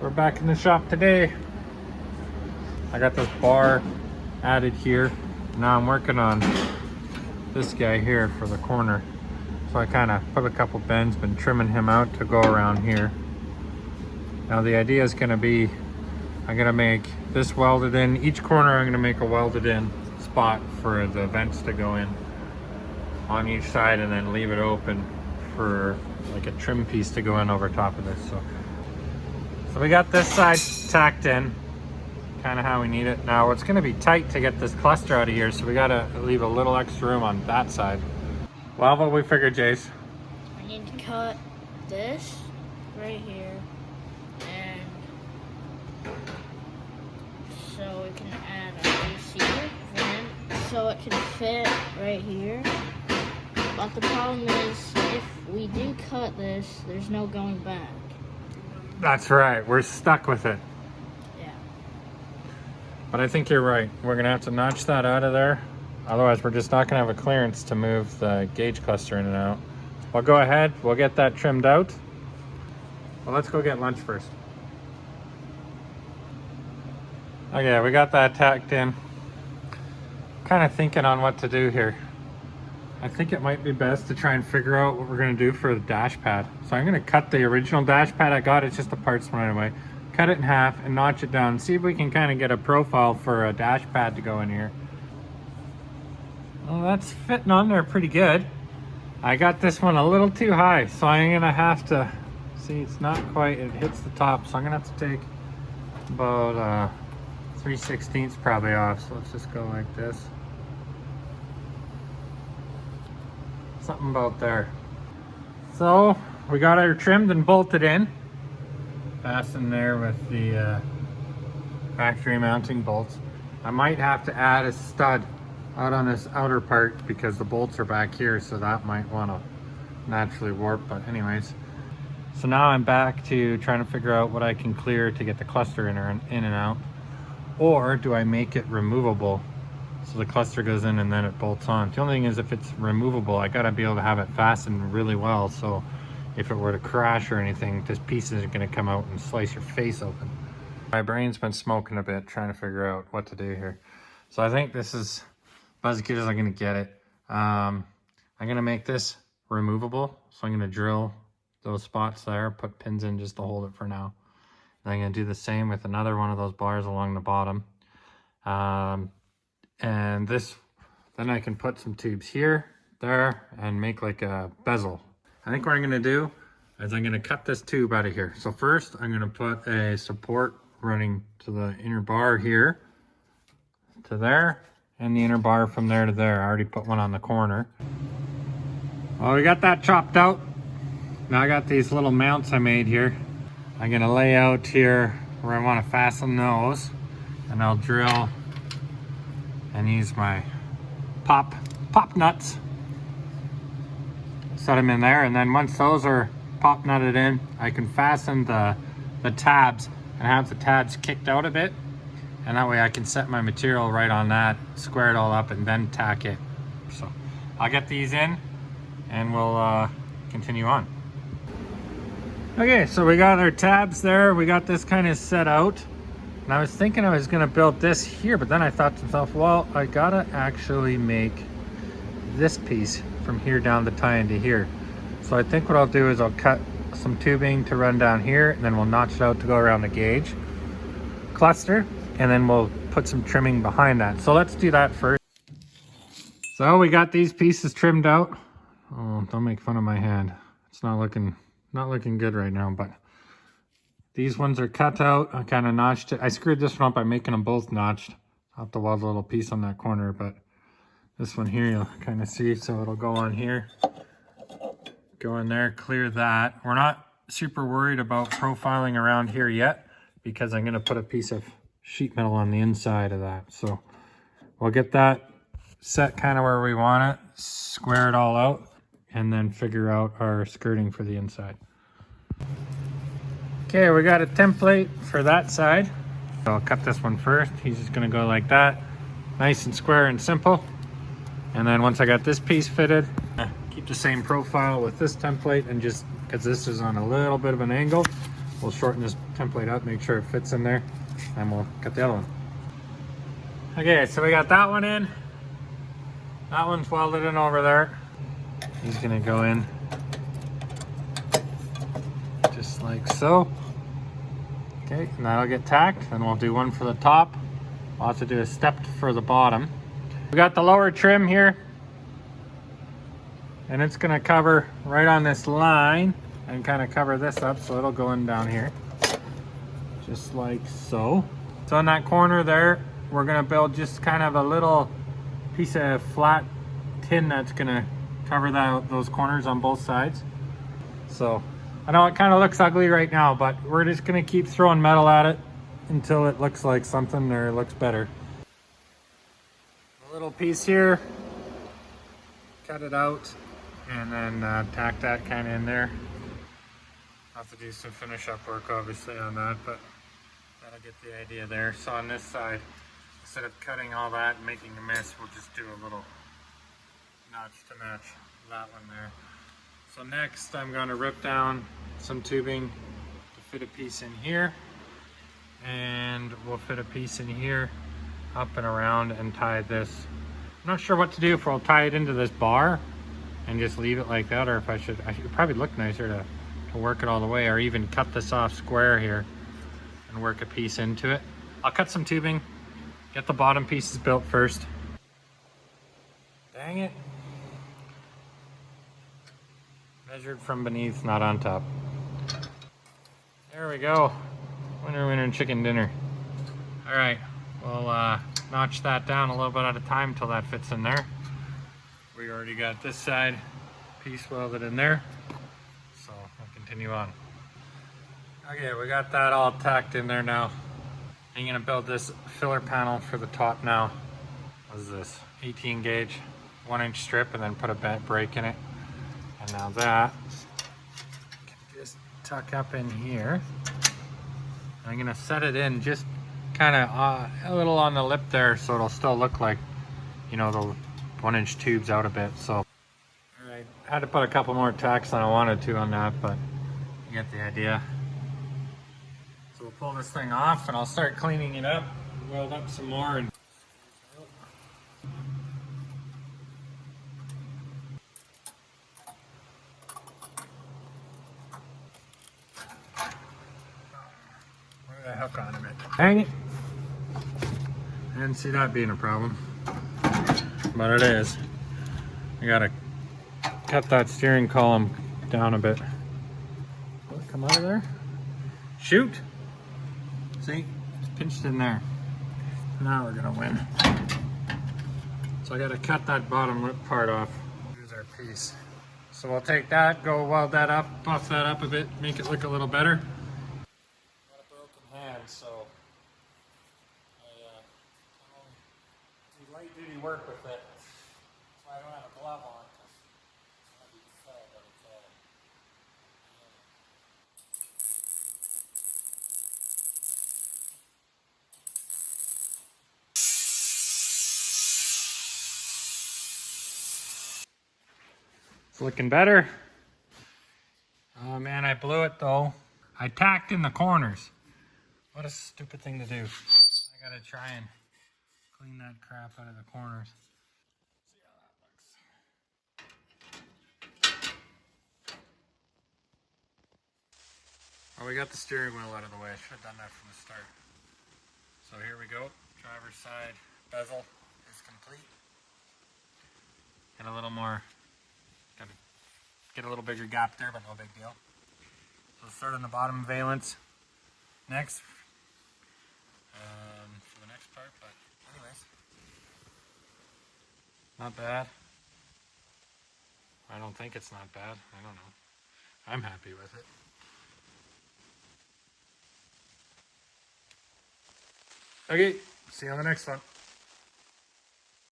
We're back in the shop today. I got this bar added here. Now I'm working on this guy here for the corner. So I kind of put a couple bends, been trimming him out to go around here. Now the idea is going to be, I'm going to make this welded in. Each corner I'm going to make a welded in spot for the vents to go in on each side, and then leave it open for like a trim piece to go in over top of this. So we got this side tacked in, kind of how we need it. Now it's going to be tight to get this cluster out of here, so we got to leave a little extra room on that side. Well, what we figured, Jace? I need to cut this right here, and so we can add a receiver vent so it can fit right here. But the problem is, if we do cut this, there's no going back. That's right, we're stuck with it. Yeah. But I think you're right. We're gonna have to notch that out of there. Otherwise, we're just not gonna have a clearance to move the gauge cluster in and out. Well, go ahead, we'll get that trimmed out. Well, let's go get lunch first. Okay, we got that tacked in. Kind of thinking on what to do here. I think it might be best to try and figure out what we're going to do for the dash pad. So I'm going to cut the original dash pad I got. It's just the parts right away. Cut it in half and notch it down. See if we can kind of get a profile for a dash pad to go in here. Well, that's fitting on there pretty good. I got this one a little too high, so I'm going to have to... See, it's not quite... It hits the top, so I'm going to have to take about 3/16 probably off. So let's just go like this. Something about there. So we got her trimmed and bolted in, fastened there with the factory mounting bolts. I might have to add a stud out on this outer part because the bolts are back here, so that might want to naturally warp. But anyways, so now I'm back to trying to figure out what I can clear to get the cluster in and out, or do I make it removable so the cluster goes in and then it bolts on. The only thing is, if it's removable, I gotta be able to have it fastened really well, so if it were to crash or anything, this piece isn't gonna come out and slice your face open. My brain's been smoking a bit trying to figure out what to do here. So I think this is about as good as I'm gonna get it. I'm gonna make this removable, so I'm gonna drill those spots there, put pins in just to hold it for now. And I'm gonna do the same with another one of those bars along the bottom. And this, then I can put some tubes here, there, and make like a bezel. I think what I'm gonna do is I'm gonna cut this tube out of here. So first, I'm gonna put a support running to the inner bar here, to there, and the inner bar from there to there. I already put one on the corner. Well, we got that chopped out. Now I got these little mounts I made here. I'm gonna lay out here where I wanna fasten those, and I'll drill and use my pop nuts, set them in there, and then once those are pop nutted in, I can fasten the tabs and have the tabs kicked out a bit, and that way I can set my material right on that, square it all up, and then tack it. So I'll get these in and we'll continue on. Okay, so we got our tabs there. We got this kind of set out. And I was thinking I was gonna build this here, but then I thought to myself, well, I gotta actually make this piece from here down to tie into here. So I think what I'll do is I'll cut some tubing to run down here, and then we'll notch it out to go around the gauge cluster, and then we'll put some trimming behind that. So let's do that first. So we got these pieces trimmed out. Oh, don't make fun of my hand. It's not looking good right now, but these ones are cut out. I kind of notched it. I screwed this one up by making them both notched. I'll have to weld a little piece on that corner, but this one here you'll kind of see. So it'll go on here, go in there, clear that. We're not super worried about profiling around here yet because I'm going to put a piece of sheet metal on the inside of that. So we'll get that set kind of where we want it, square it all out, and then figure out our skirting for the inside. Okay, we got a template for that side. So I'll cut this one first. He's just gonna go like that. Nice and square and simple. And then once I got this piece fitted, keep the same profile with this template, and just because this is on a little bit of an angle, we'll shorten this template up, make sure it fits in there, and we'll cut the other one. Okay, so we got that one in. That one's welded in over there. He's gonna go in just like so. Okay, and that'll get tacked. Then we'll do one for the top. We'll have to do a step for the bottom. We got the lower trim here, and it's gonna cover right on this line and kind of cover this up, so it'll go in down here, just like so. So in that corner there, we're gonna build just kind of a little piece of flat tin that's gonna cover those corners on both sides. So I know it kind of looks ugly right now, but we're just gonna keep throwing metal at it until it looks like something or it looks better. A little piece here, cut it out, and then tack that kind of in there. I'll have to do some finish up work obviously on that, but that'll get the idea there. So on this side, instead of cutting all that and making a mess, we'll just do a little notch to match that one there. So next I'm going to rip down some tubing to fit a piece in here, and we'll fit a piece in here up and around and tie this. I'm not sure what to do, if we'll tie it into this bar and just leave it like that, or if I should probably look nicer to work it all the way, or even cut this off square here and work a piece into it. I'll cut some tubing, get the bottom pieces built first. Dang it. Measured from beneath, not on top. There we go. Winner, winner, chicken dinner. All right, we'll notch that down a little bit at a time till that fits in there. We already got this side piece welded in there, so we'll continue on. Okay, we got that all tacked in there now. I'm gonna build this filler panel for the top now. What is this? 18 gauge, 1-inch strip, and then put a bent brake in it. And now that, just tuck up in here. I'm gonna set it in just kind of a little on the lip there, so it'll still look like, you know, the 1-inch tubes out a bit. So, all right, I had to put a couple more tacks than I wanted to on that, but you get the idea. So we'll pull this thing off, and I'll start cleaning it up, weld up some more, and the hook on a bit. Dang it. I didn't see that being a problem, but it is. I gotta cut that steering column down a bit. Will it come out of there? Shoot! See? It's pinched in there. Now we're gonna win. So I gotta cut that bottom lip part off. Here's our piece. So we'll take that, go weld that up, buff that up a bit, make it look a little better. So I can only do light duty work with it. That's why I don't have a glove on, because I'd be sad, but it's looking better. Oh man, I blew it though. I tacked in the corners. What a stupid thing to do. I gotta try and clean that crap out of the corners. See how that looks. Well, we got the steering wheel out of the way. I should have done that from the start. So here we go. Driver's side bezel is complete. Get a little more, gotta get a little bigger gap there, but no big deal. So start on the bottom valence next. For the next part, but anyways, not bad. I don't think it's not bad. I don't know. I'm happy with it. Okay, see you on the next one.